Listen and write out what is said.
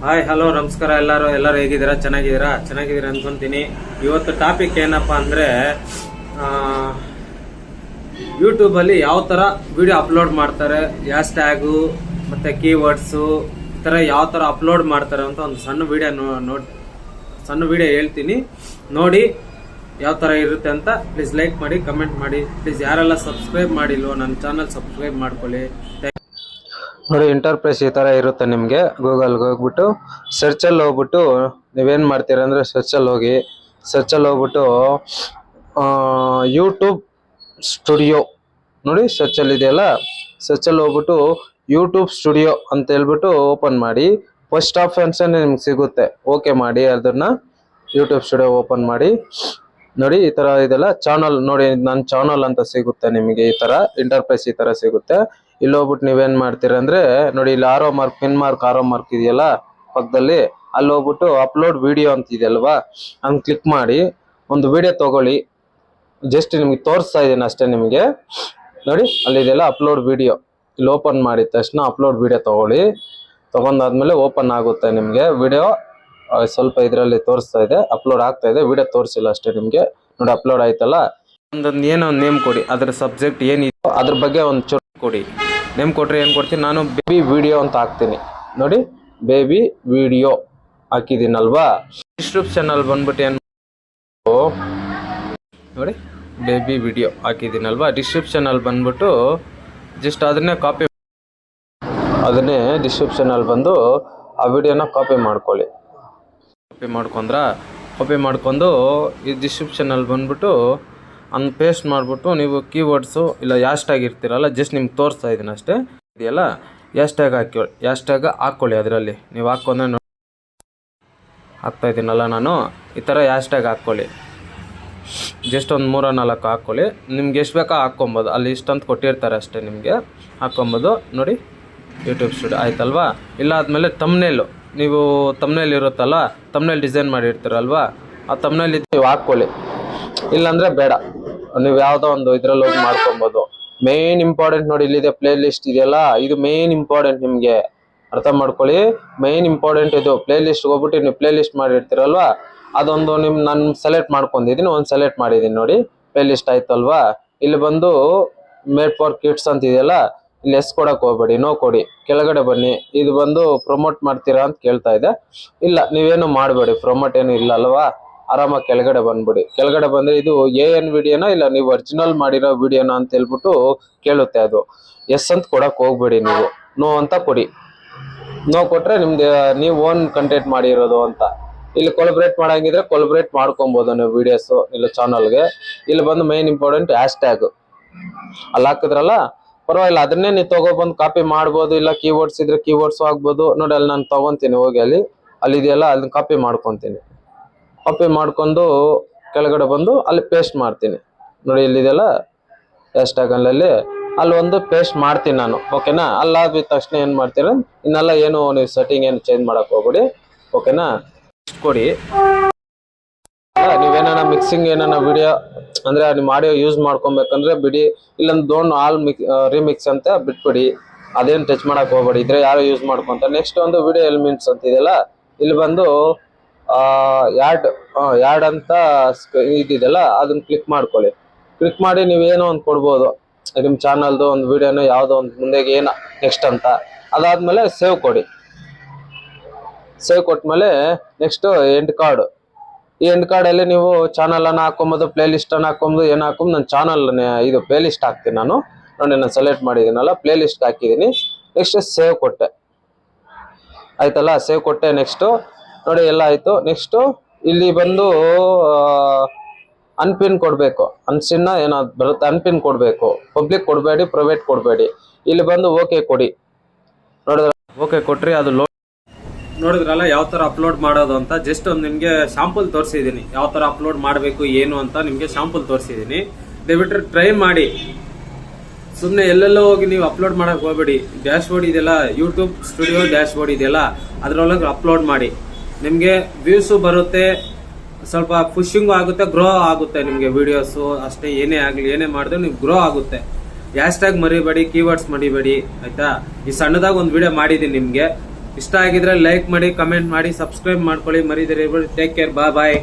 Hi hello ನಮಸ್ಕಾರ. ಎಲ್ಲರೂ ಹೇಗಿದ್ದೀರಾ? ಚೆನ್ನಾಗಿದ್ದೀರಾ ಅನ್ಕೊಂತೀನಿ. ಇವತ್ತು ಟಾಪಿಕ್ ಏನಪ್ಪಾ ಅಂದ್ರೆ ಯೂಟ್ಯೂಬಲ್ಲಿ ಯಾವ ಥರ ವಿಡಿಯೋ ಅಪ್ಲೋಡ್ ಮಾಡ್ತಾರೆ, ಹ್ಯಾಶ್ ಟ್ಯಾಗು ಮತ್ತು ಕೀವರ್ಡ್ಸು ಈ ಥರ ಯಾವ ಥರ ಅಪ್ಲೋಡ್ ಮಾಡ್ತಾರೆ ಅಂತ ಒಂದು ಸಣ್ಣ ವಿಡಿಯೋ ಹೇಳ್ತೀನಿ. ನೋಡಿ ಯಾವ ಥರ ಇರುತ್ತೆ ಅಂತ. ಪ್ಲೀಸ್ ಲೈಕ್ ಮಾಡಿ, ಕಮೆಂಟ್ ಮಾಡಿ. ಪ್ಲೀಸ್ ಯಾರೆಲ್ಲ ಸಬ್ಸ್ಕ್ರೈಬ್ ಮಾಡಿಲ್ವೋ ನನ್ನ ಚಾನಲ್ ಸಬ್ಸ್ಕ್ರೈಬ್ ಮಾಡ್ಕೊಳ್ಳಿ. ನೋಡಿ, ಇಂಟರ್ಫೇಸ್ ಈ ಥರ ಇರುತ್ತೆ ನಿಮಗೆ. ಗೂಗಲ್ಗೆ ಹೋಗ್ಬಿಟ್ಟು ಸರ್ಚಲ್ಲಿ ಹೋಗ್ಬಿಟ್ಟು ನೀವೇನು ಮಾಡ್ತೀರ ಅಂದರೆ ಸರ್ಚಲ್ಲಿ ಹೋಗ್ಬಿಟ್ಟು ಯೂಟ್ಯೂಬ್ ಸ್ಟುಡಿಯೋ ನೋಡಿ, ಸರ್ಚಲ್ಲಿ ಇದೆಯಲ್ಲ, ಸರ್ಚಲ್ಲಿ ಹೋಗ್ಬಿಟ್ಟು ಯೂಟ್ಯೂಬ್ ಸ್ಟುಡಿಯೋ ಅಂತ ಹೇಳ್ಬಿಟ್ಟು ಓಪನ್ ಮಾಡಿ. ಫಸ್ಟ್ ಆಪ್ಷನ್ಸೇ ನಿಮ್ಗೆ ಸಿಗುತ್ತೆ. ಓಕೆ ಮಾಡಿ, ಅದನ್ನು ಯೂಟ್ಯೂಬ್ ಸ್ಟುಡಿಯೋ ಓಪನ್ ಮಾಡಿ. ನೋಡಿ ಈ ಥರ ಇದೆಲ್ಲ ಚಾನಲ್ ನೋಡಿ, ನನ್ನ ಚಾನಲ್ ಅಂತ ಸಿಗುತ್ತೆ ನಿಮಗೆ. ಈ ಥರ ಇಂಟರ್ಫೇಸ್ ಈ ಥರ ಸಿಗುತ್ತೆ. ಇಲ್ಲಿ ಹೋಗ್ಬಿಟ್ಟು ನೀವೇನು ಮಾಡ್ತೀರ ಅಂದರೆ ನೋಡಿ, ಇಲ್ಲಿ ಪಿನ್ ಮಾರ್ಕ್ ಇದೆಯಲ್ಲ ಪಕ್ಕದಲ್ಲಿ, ಅಲ್ಲಿ ಹೋಗ್ಬಿಟ್ಟು ಅಪ್ಲೋಡ್ ವಿಡಿಯೋ ಅಂತ ಇದೆಯಲ್ವಾ, ಹಂಗೆ ಕ್ಲಿಕ್ ಮಾಡಿ ಒಂದು ವಿಡಿಯೋ ತಗೊಳ್ಳಿ. ಜಸ್ಟ್ ನಿಮಗೆ ತೋರಿಸ್ತಾ ಇದ್ದೀನಿ ಅಷ್ಟೇ ನಿಮಗೆ. ನೋಡಿ ಅಲ್ಲಿದೆಯಲ್ಲ ಅಪ್ಲೋಡ್ ವಿಡಿಯೋ, ಇಲ್ಲಿ ಓಪನ್ ಮಾಡಿದ ತಕ್ಷಣ ಅಪ್ಲೋಡ್ ವಿಡಿಯೋ ತಗೊಂಡಾದ್ಮೇಲೆ ಓಪನ್ ಆಗುತ್ತೆ ನಿಮಗೆ ವಿಡಿಯೋ. ಸ್ವಲ್ಪ ಇದರಲ್ಲಿ ತೋರಿಸ್ತಾ ಇದೆ, ಅಪ್ಲೋಡ್ ಆಗ್ತಾ ಇದೆ. ವಿಡಿಯೋ ತೋರಿಸಿಲ್ಲ ಅಷ್ಟೇ ನಿಮಗೆ. ನೋಡಿ ಅಪ್ಲೋಡ್ ಆಯ್ತಲ್ಲ, ಏನೋ ನೇಮ್ ಕೊಡಿ, ಅದರ ಸಬ್ಜೆಕ್ಟ್ ಏನಿದೆಯೋ ಅದ್ರ ಬಗ್ಗೆ ಒಂದು ಚೂರು ಕೊಡಿ. ನೇಮ್ ಕೊಟ್ರೆ ಏನು ಕೊಡ್ತೀನಿ ನಾನು, ಬೇಬಿ ವಿಡಿಯೋ ಅಂತ ಹಾಕ್ತೀನಿ. ನೋಡಿ ಬೇಬಿ ವಿಡಿಯೋ ಹಾಕಿದ್ದೀನಲ್ವಾ. ಡಿಸ್ಕ್ರಿಪ್ಷನಲ್ಲಿ ಬಂದ್ಬಿಟ್ಟು ಏನು ನೋಡಿ, ಬೇಬಿ ವಿಡಿಯೋ ಹಾಕಿದ್ದೀನಲ್ವಾ, ಡಿಸ್ಕ್ರಿಪ್ಷನಲ್ಲಿ ಬಂದ್ಬಿಟ್ಟು ಜಸ್ಟ್ ಅದನ್ನೇ ಡಿಸ್ಕ್ರಿಪ್ಷನಲ್ಲಿ ಬಂದು ಆ ವಿಡಿಯೋನ ಕಾಪಿ ಮಾಡ್ಕೊಳ್ಳಿ. ಕಾಪಿ ಮಾಡ್ಕೊಂಡು ಈ ಡಿಸ್ಕ್ರಿಪ್ಷನಲ್ಲಿ ಬಂದ್ಬಿಟ್ಟು ಪೇಸ್ಟ್ ಮಾಡಿಬಿಟ್ಟು ನೀವು ಕೀವರ್ಡ್ಸು ಇಲ್ಲ ಹ್ಯಾಶ್ ಟ್ಯಾಗ್ ಇರ್ತೀರಲ್ಲ, ಜಸ್ಟ್ ನಿಮ್ಗೆ ತೋರಿಸ್ತಾ ಇದ್ದೀನಿ ಅಷ್ಟೇ. ಇದೆಯಲ್ಲ ಹ್ಯಾಶ್ ಟ್ಯಾಗ್ ಹಾಕ್ಕೊಳ್ಳಿ. ಅದರಲ್ಲಿ ನೀವು ಹಾಕ್ಕೊಂಡ್ರೆ ಹಾಕ್ತಾ ಇದ್ದೀನಲ್ಲ ನಾನು, ಈ ಥರ ಹ್ಯಾಶ್ ಟ್ಯಾಗ್ ಹಾಕ್ಕೊಳ್ಳಿ. ಜಸ್ಟ್ ಒಂದು 3-4 ಹಾಕ್ಕೊಳ್ಳಿ. ನಿಮ್ಗೆ ಎಷ್ಟು ಬೇಕಾ ಹಾಕ್ಕೊಬೋದು, ಅಲ್ಲಿ ಇಷ್ಟಂತ ಕೊಟ್ಟಿರ್ತಾರೆ ಅಷ್ಟೇ, ನಿಮಗೆ ಹಾಕ್ಕೊಬೋದು. ನೋಡಿ ಯೂಟ್ಯೂಬ್ ಸ್ಟುಡಿಯೋ ಆಯ್ತಲ್ವಾ. ಇಲ್ಲ ಆದಮೇಲೆ ನೀವು ತಮ್ನೇಲ್ ಇರುತ್ತಲ್ಲ, ತಮ್ನೇಲ್ ಡಿಸೈನ್ ಮಾಡಿರ್ತೀರಲ್ವಾ, ಆ ತಮ್ನೇಲ್ ನೀವು ಹಾಕ್ಕೊಳ್ಳಿ. ಇಲ್ಲಾಂದರೆ ಬೇಡ, ನೀವು ಯಾವುದೋ ಒಂದು ಇದರಲ್ಲಿ ಹೋಗಿ ಮಾಡ್ಕೊಬೋದು. ಮೇನ್ ಇಂಪಾರ್ಟೆಂಟ್ ನೋಡಿ, ಇಲ್ಲಿದೆ ಪ್ಲೇ ಲಿಸ್ಟ್ ಇದೆಯಲ್ಲ, ಇದು ಮೇನ್ ಇಂಪಾರ್ಟೆಂಟ್. ನಿಮಗೆ ಅರ್ಥ ಮಾಡ್ಕೊಳ್ಳಿ, ಮೇನ್ ಇಂಪಾರ್ಟೆಂಟ್ ಇದು. ಪ್ಲೇ ಲಿಸ್ಟ್ ಹೋಗ್ಬಿಟ್ಟು ನೀವು ಪ್ಲೇ ಲಿಸ್ಟ್ ಮಾಡಿರ್ತೀರಲ್ವಾ, ಅದೊಂದು ನಾನು ಸೆಲೆಕ್ಟ್ ಮಾಡ್ಕೊಂಡಿದ್ದೀನಿ, ಸೆಲೆಕ್ಟ್ ಮಾಡಿದ್ದೀನಿ. ನೋಡಿ ಪ್ಲೇ ಲಿಸ್ಟ್ ಆಯ್ತಲ್ವಾ. ಇಲ್ಲಿ ಬಂದು ಮೇಡ್ ಫಾರ್ ಕಿಡ್ಸ್ ಅಂತ ಇದೆಯಲ್ಲ, ಇಲ್ಲಿ ಕೊಡಕ್ಕೆ ಹೋಗ್ಬೇಡಿ, ನೋ ಕೊಡಿ, ಕೆಳಗಡೆ ಬನ್ನಿ. ಇದು ಬಂದು ಪ್ರಮೋಟ್ ಮಾಡ್ತೀರಾ ಅಂತ ಕೇಳ್ತಾ ಇದೆ. ಇಲ್ಲ, ನೀವೇನು ಮಾಡಬೇಡಿ, ಪ್ರಮೋಟ್ ಏನು ಇಲ್ಲ ಅಲ್ವಾ. ಆರಾಮಾಗಿ ಕೆಳಗಡೆ ಬಂದರೆ ಇದು AN ವಿಡಿಯೋನ ಇಲ್ಲ ನೀವು ಒರಿಜಿನಲ್ ಮಾಡಿರೋ ವಿಡಿಯೋನ ಅಂತ ಹೇಳ್ಬಿಟ್ಟು ಕೇಳುತ್ತೆ. ಅದು ಎಸ್ ಅಂತ ಕೊಡಕ್ಕೆ ಹೋಗ್ಬೇಡಿ, ನೀವು ನೋ ಅಂತ ಕೊಡಿ. ನೋ ಕೊಟ್ರೆ ನಿಮ್ದು ನೀವು ಓನ್ ಕಂಟೆಂಟ್ ಮಾಡಿರೋದು ಅಂತ. ಇಲ್ಲಿ ಕೊಲಬ್ರೇಟ್ ಮಾಡಂಗಿದ್ರೆ ಕೊಲಬ್ರೇಟ್ ಮಾಡ್ಕೊಬೋದು ನೀವು ವಿಡಿಯೋಸು ಇಲ್ಲ ಚಾನಲ್ಗೆ. ಇಲ್ಲಿ ಬಂದು ಮೇನ್ ಇಂಪಾರ್ಟೆಂಟ್ ಹ್ಯಾಶ್ ಟ್ಯಾಗ್ ಅಲ್ಲಿ ಹಾಕಿದ್ರಲ್ಲ, ಪರವಾಗಿಲ್ಲ, ಅದನ್ನೇ ನೀವು ತಗೊಬಂದು ಕಾಪಿ ಮಾಡ್ಬೋದು. ಇಲ್ಲ ಕೀವರ್ಡ್ಸ್ ಇದ್ರೆ ಕೀವರ್ಡ್ಸ್ ಆಗ್ಬೋದು. ನೋಡಿ ಅಲ್ಲಿ ನಾನು ತಗೊತೀನಿ, ಹೋಗಿ ಅಲ್ಲಿ ಇದೆಯಲ್ಲ, ಅದನ್ನ ಕಾಪಿ ಮಾಡ್ಕೊತೀನಿ. ಕಾಪಿ ಮಾಡ್ಕೊಂಡು ಕೆಳಗಡೆ ಬಂದು ಅಲ್ಲಿ ಪೇಸ್ಟ್ ಮಾಡ್ತೀನಿ. ನೋಡಿ ಇಲ್ಲಿದೆಯಲ್ಲ ಹ್ಯಾಶ್ ಟ್ಯಾಗ್ ಅಲ್ಲಿ ಒಂದು ಪೇಸ್ಟ್ ಮಾಡ್ತೀನಿ ನಾನು. ಓಕೆನಾ. ಅಲ್ಲಾದ ತಕ್ಷಣ ಏನು ಮಾಡ್ತೀರ, ಇನ್ನೆಲ್ಲ ಏನು ನೀವು ಸೆಟ್ಟಿಂಗ್ ಏನು ಚೇಂಜ್ ಮಾಡಕ್ಕೆ ಹೋಗ್ಬಿಡಿ. ಓಕೆನಾ. ಕೊಡಿ. ನೀವೇನ ಮಿಕ್ಸಿಂಗ್ ಏನಾನ ವಿಡಿಯೋ ಅಂದ್ರೆ ನಿಮ್ಮ ಆಡಿಯೋ ಯೂಸ್ ಮಾಡ್ಕೊಬೇಕಂದ್ರೆ ಬಿಡಿ, ಇಲ್ಲೊಂದು ರಿಮಿಕ್ಸ್ ಅಂತ ಬಿಟ್ಬಿಡಿ. ಅದೇನು ಟಚ್ ಮಾಡಕ್ ಹೋಗ್ಬೇಡಿ, ಇದ್ರೆ ಯಾರು ಯೂಸ್ ಮಾಡ್ಕೊಂತ. ನೆಕ್ಸ್ಟ್ ಒಂದು ವಿಡಿಯೋ ಎಲಿಮೆಂಟ್ಸ್ ಅಂತ ಇದೆಯಲ್ಲ, ಇಲ್ಲಿ ಬಂದು ಯಾಡ್ ಅಂತ ಇದಿದೆಯಲ್ಲ, ಅದನ್ನ ಕ್ಲಿಕ್ ಮಾಡ್ಕೊಳ್ಳಿ. ಕ್ಲಿಕ್ ಮಾಡಿ ನೀವೇನೋ ಒಂದು ಕೊಡ್ಬೋದು, ನಿಮ್ಮ ಚಾನಲ್ದು ಒಂದು ವಿಡಿಯೋನ ಯಾವುದೋ ಒಂದು ಮುಂದೆಗೆ ಏನೋ ನೆಕ್ಸ್ಟ್ ಅಂತ. ಅದಾದ್ಮೇಲೆ ಸೇವ್ ಕೊಡಿ. ಸೇವ್ ಕೊಟ್ಮೇಲೆ ನೆಕ್ಸ್ಟ್ ಎಂಡ್ ಕಾರ್ಡ್. ಈ ಎಂಡ್ ಕಾರ್ಡಲ್ಲಿ ನೀವು ಚಾನಲ್ ಅನ್ನ ಹಾಕೊಂಬೋದು, ಪ್ಲೇ ಲಿಸ್ಟ್ ಅನ್ನ ಹಾಕೊಂಬೋದು, ಏನು ಹಾಕೊಂಬೋದು. ನನ್ನ ಚಾನಲ್ ಇದು ಪ್ಲೇ ಲಿಸ್ಟ್ ಹಾಕ್ತೀನಿ ನಾನು. ನೋಡಿ ನಾನು ಸೆಲೆಕ್ಟ್ ಮಾಡಿದ್ದೀನಲ್ಲ, ಪ್ಲೇ ಲಿಸ್ಟ್ ಹಾಕಿದ್ದೀನಿ. ನೆಕ್ಸ್ಟ್ ಸೇವ್ ಕೊಟ್ಟೆ ಆಯ್ತಲ್ಲ, ಸೇವ್ ಕೊಟ್ಟೆ. ನೆಕ್ಸ್ಟು ನೋಡಿ ಎಲ್ಲ ಆಯಿತು. ನೆಕ್ಸ್ಟು ಇಲ್ಲಿ ಬಂದು ಅನ್ಪಿನ್ ಕೊಡಬೇಕು. ಅನ್ಸಿನ್ನ ಏನಾದ್ರು ಬರುತ್ತೆ, ಅನ್ಪಿನ್ ಕೊಡಬೇಕು. ಪಬ್ಲಿಕ್ ಕೊಡಬೇಡಿ, ಪ್ರೈವೇಟ್ ಕೊಡಬೇಡಿ. ಇಲ್ಲಿ ಬಂದು ಓಕೆ ಕೊಡಿ. ನೋಡಿದ್ರೆ ಓಕೆ ಕೊಟ್ರಿ, ಅದು ನೋಡಿದ್ರಲ್ಲ ಯಾವ ಥರ ಅಪ್ಲೋಡ್ ಮಾಡೋದು ಅಂತ. ಜಸ್ಟ್ ಒಂದು ನಿಮಗೆ ಶಾಂಪಲ್ ತೋರಿಸಿದ್ದೀನಿ, ಯಾವ ಥರ ಅಪ್ಲೋಡ್ ಮಾಡಬೇಕು ಏನು ಅಂತ ನಿಮಗೆ ಶಾಂಪಲ್ ತೋರಿಸಿದ್ದೀನಿ. ದಯವಿಟ್ಟು ಟ್ರೈ ಮಾಡಿ. ಸುಮ್ಮನೆ ಎಲ್ಲೆಲ್ಲೋ ಹೋಗಿ ನೀವು ಅಪ್ಲೋಡ್ ಮಾಡಕ್ಕೆ ಹೋಗ್ಬೇಡಿ. ಡ್ಯಾಶ್ ಬೋರ್ಡ್ ಇದೆಯಲ್ಲ, ಯೂಟ್ಯೂಬ್ ಸ್ಟುಡಿಯೋ ಡ್ಯಾಶ್ ಬೋರ್ಡ್ ಇದೆಯಲ್ಲ, ಅದರೊಳಗೆ ಅಪ್ಲೋಡ್ ಮಾಡಿ. ನಿಮಗೆ ವ್ಯೂಸು ಬರುತ್ತೆ, ಸ್ವಲ್ಪ ಪುಷಿಂಗು ಆಗುತ್ತೆ, ಗ್ರೋ ಆಗುತ್ತೆ ನಿಮಗೆ ವಿಡಿಯೋಸು. ಅಷ್ಟೇ, ಏನೇ ಆಗಲಿ, ಏನೇ ಮಾಡಿದ್ರೆ ನೀವು ಗ್ರೋ ಆಗುತ್ತೆ. ಹ್ಯಾಶ್ ಟ್ಯಾಗ್ ಮರಿಬೇಡಿ, ಕೀವರ್ಡ್ಸ್ ಮರಿಬೇಡಿ ಆಯ್ತಾ. ಈ ಸಣ್ಣದಾಗ ಒಂದು ವಿಡಿಯೋ ಮಾಡಿದ್ದೀನಿ ನಿಮಗೆ, ಇಷ್ಟ ಆಗಿದ್ರೆ ಲೈಕ್ ಮಾಡಿ, ಕಮೆಂಟ್ ಮಾಡಿ, ಸಬ್ಸ್ಕ್ರೈಬ್ ಮಾಡ್ಕೊಳ್ಳಿ ಮರಿದಿರಿ. ಟೇಕ್ ಕೇರ್, ಬಾಯ್.